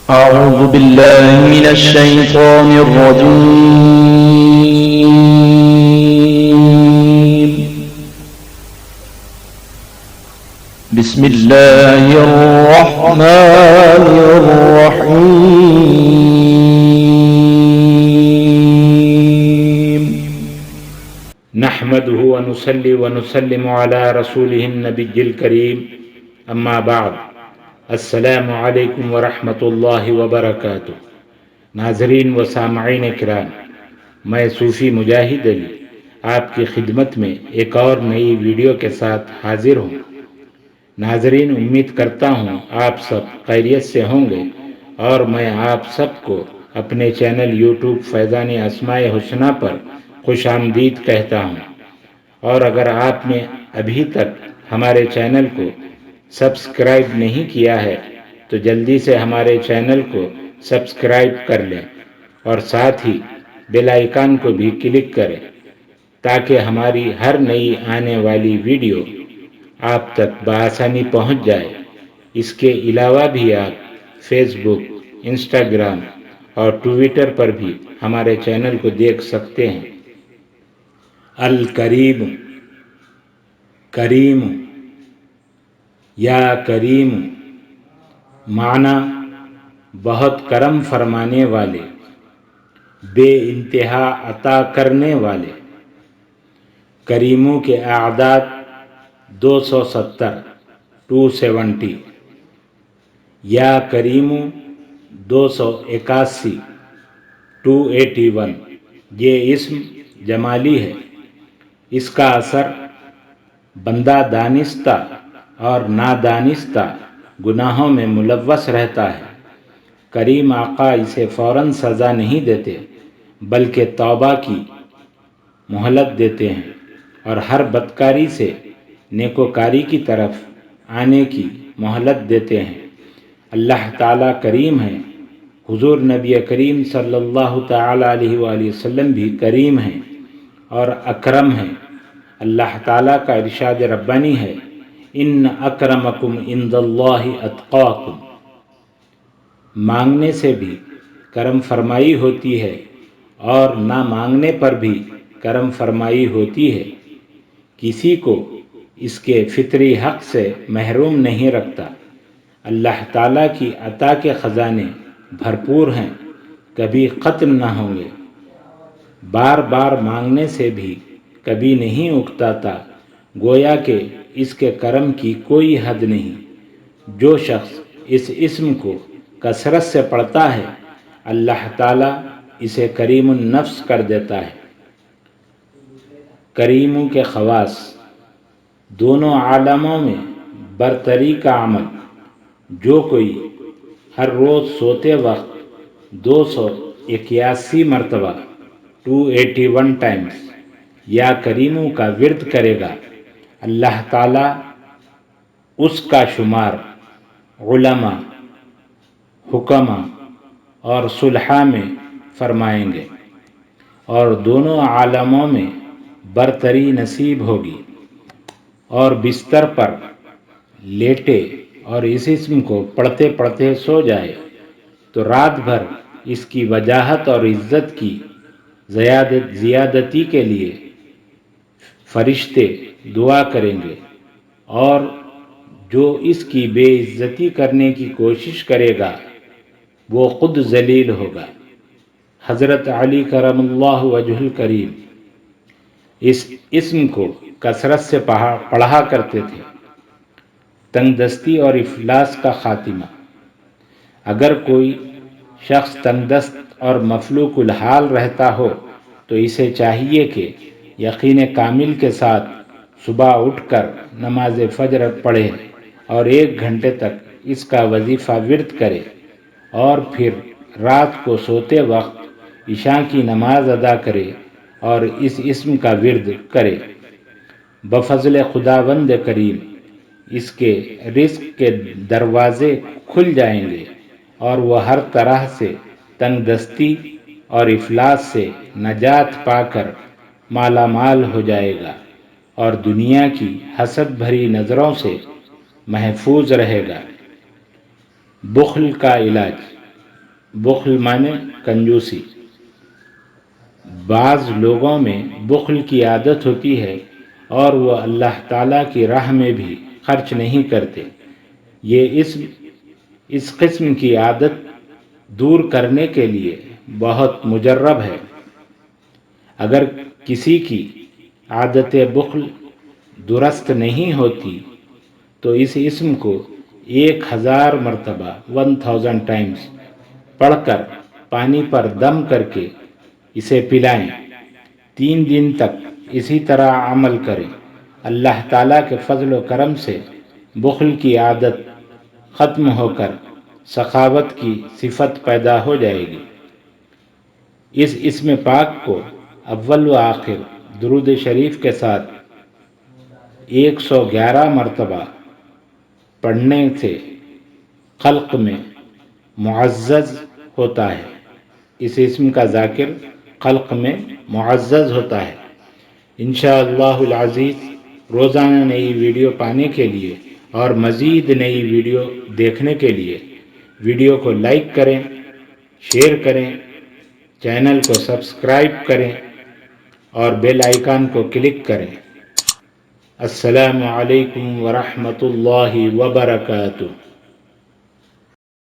أعوذ بالله من الشيطان الرجيم. بسم الله الرحمن الرحيم. نحمده ونصلي ونسلم على رسوله النبي الكريم اما بعد السلام علیکم ورحمۃ اللہ وبرکاتہ۔ ناظرین و سامعین کرام، میں صوفی مجاہد علی آپ کی خدمت میں ایک اور نئی ویڈیو کے ساتھ حاضر ہوں۔ ناظرین، امید کرتا ہوں آپ سب خیریت سے ہوں گے اور میں آپ سب کو اپنے چینل یوٹیوب فیضان اسماء حسنہ پر خوش آمدید کہتا ہوں، اور اگر آپ نے ابھی تک ہمارے چینل کو سبسکرائب نہیں کیا ہے تو جلدی سے ہمارے چینل کو سبسکرائب کر لیں اور ساتھ ہی بیل آئیکن کو بھی کلک کریں تاکہ ہماری ہر نئی آنے والی ویڈیو آپ تک بآسانی پہنچ جائے۔ اس کے علاوہ بھی آپ فیس بک، انسٹاگرام اور ٹویٹر پر بھی ہمارے چینل کو دیکھ سکتے ہیں۔ الکریم، کریم یا کریم معنی بہت کرم فرمانے والے، بے انتہا عطا کرنے والے۔ کریموں کے اعداد 270 270، یا کریم 281 281، یہ اسم جمالی ہے۔ اس کا اثر بندہ دانستہ اور نادانستہ گناہوں میں ملوث رہتا ہے۔ کریم آقا اسے فوراً سزا نہیں دیتے بلکہ توبہ کی مہلت دیتے ہیں اور ہر بدکاری سے نیکوکاری کی طرف آنے کی مہلت دیتے ہیں۔ اللہ تعالیٰ کریم ہے، حضور نبی کریم صلی اللہ تعالیٰ علیہ وآلہ وسلم بھی کریم ہیں اور اکرم ہیں۔ اللہ تعالیٰ کا ارشاد ربانی ہے، ان اکرمکم عند اللہ اتقاکم۔ مانگنے سے بھی کرم فرمائی ہوتی ہے اور نہ مانگنے پر بھی کرم فرمائی ہوتی ہے۔ کسی کو اس کے فطری حق سے محروم نہیں رکھتا۔ اللہ تعالیٰ کی عطا کے خزانے بھرپور ہیں، کبھی ختم نہ ہوں گے۔ بار بار مانگنے سے بھی کبھی نہیں اکتاتا، گویا کہ اس کے کرم کی کوئی حد نہیں۔ جو شخص اس اسم کو کثرت سے پڑھتا ہے، اللہ تعالیٰ اسے کریم النفس کر دیتا ہے۔ کریموں کے خواص: دونوں عالموں میں برتری کا عمل۔ جو کوئی ہر روز سوتے وقت 281 مرتبہ 281 ٹائمز یا کریموں کا ورد کرے گا، اللہ تعالیٰ اس کا شمار علماء، حکماء اور صلحاء میں فرمائیں گے اور دونوں عالموں میں برتری نصیب ہوگی۔ اور بستر پر لیٹے اور اس اسم کو پڑھتے پڑھتے سو جائے تو رات بھر اس کی وجاہت اور عزت کی زیادتی کے لیے فرشتے دعا کریں گے، اور جو اس کی بے عزتی کرنے کی کوشش کرے گا وہ خود ذلیل ہوگا۔ حضرت علی کرم اللہ وجہ الکریم اس اسم کو کثرت سے پڑھا کرتے تھے۔ تنگ دستی اور افلاس کا خاتمہ: اگر کوئی شخص تنگ دست اور مفلوک الحال رہتا ہو تو اسے چاہیے کہ یقین کامل کے ساتھ صبح اٹھ کر نماز فجر پڑھے اور 1 گھنٹے تک اس کا وظیفہ ورد کرے، اور پھر رات کو سوتے وقت عشاء کی نماز ادا کرے اور اس اسم کا ورد کرے۔ بفضل خداوند کریم اس کے رزق کے دروازے کھل جائیں گے اور وہ ہر طرح سے تنگ دستی اور افلاس سے نجات پا کر مالا مال ہو جائے گا اور دنیا کی حسد بھری نظروں سے محفوظ رہے گا۔ بخل کا علاج: بخل مانے کنجوسی۔ بعض لوگوں میں بخل کی عادت ہوتی ہے اور وہ اللہ تعالیٰ کی راہ میں بھی خرچ نہیں کرتے۔ یہ اس قسم کی عادت دور کرنے کے لیے بہت مجرب ہے۔ اگر کسی کی عادت بخل درست نہیں ہوتی تو اس اسم کو 1000 مرتبہ 1000 ٹائمز پڑھ کر پانی پر دم کر کے اسے پلائیں۔ 3 دن تک اسی طرح عمل کریں۔ اللہ تعالیٰ کے فضل و کرم سے بخل کی عادت ختم ہو کر سخاوت کی صفت پیدا ہو جائے گی۔ اس اسم پاک کو اول و آخر درود شریف کے ساتھ 111 مرتبہ پڑھنے سے خلق میں معزز ہوتا ہے۔ اس اسم کا ذاکر خلق میں معزز ہوتا ہے۔ انشاءاللہ العزیز روزانہ نئی ویڈیو پانے کے لیے اور مزید نئی ویڈیو دیکھنے کے لیے ویڈیو کو لائک کریں، شیئر کریں، چینل کو سبسکرائب کریں اور بیل آئیکن کو کلک کریں۔ السلام علیکم ورحمۃ اللہ وبرکاتہ۔